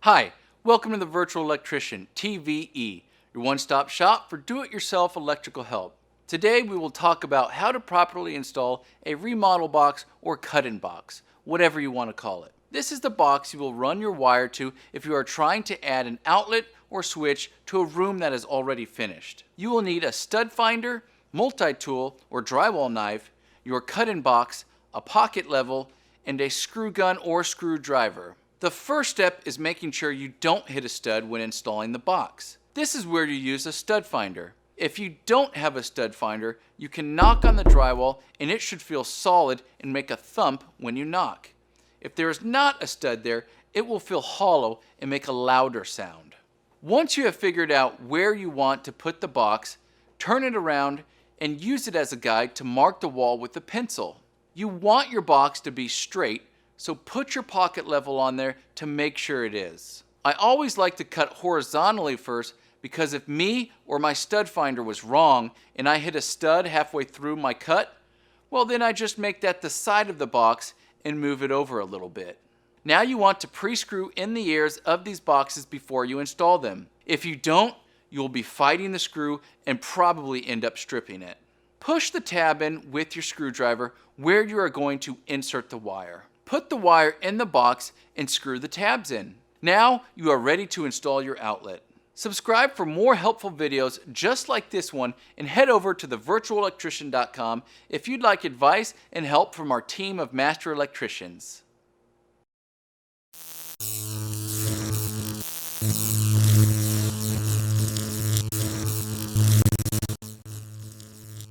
Hi, welcome to the Virtual Electrician, TVE, your one-stop shop for do-it-yourself electrical help. Today we will talk about how to properly install a remodel box or cut-in box, whatever you want to call it. This is the box you will run your wire to if you are trying to add an outlet or switch to a room that is already finished. You will need a Studfinder, multi-tool or drywall knife, your cut-in box, a pocket level, and a screw gun or screwdriver. The first step is making sure you don't hit a stud when installing the box. This is where you use a stud finder. If you don't have a stud finder, you can knock on the drywall and it should feel solid and make a thump when you knock. If there is not a stud there, it will feel hollow and make a louder sound. Once you have figured out where you want to put the box, turn it around and use it as a guide to mark the wall with a pencil. You want your box to be straight, so put your pocket level on there to make sure it is. I always like to cut horizontally first because if me or my stud finder was wrong and I hit a stud halfway through my cut, well then I just make that the side of the box and move it over a little bit. Now you want to pre-screw in the ears of these boxes before you install them. If you don't, you will be fighting the screw and probably end up stripping it. Push the tab in with your screwdriver where you are going to insert the wire. Put the wire in the box and screw the tabs in. Now you are ready to install your outlet. Subscribe for more helpful videos just like this one and head over to thevirtualelectrician.com if you'd like advice and help from our team of master electricians.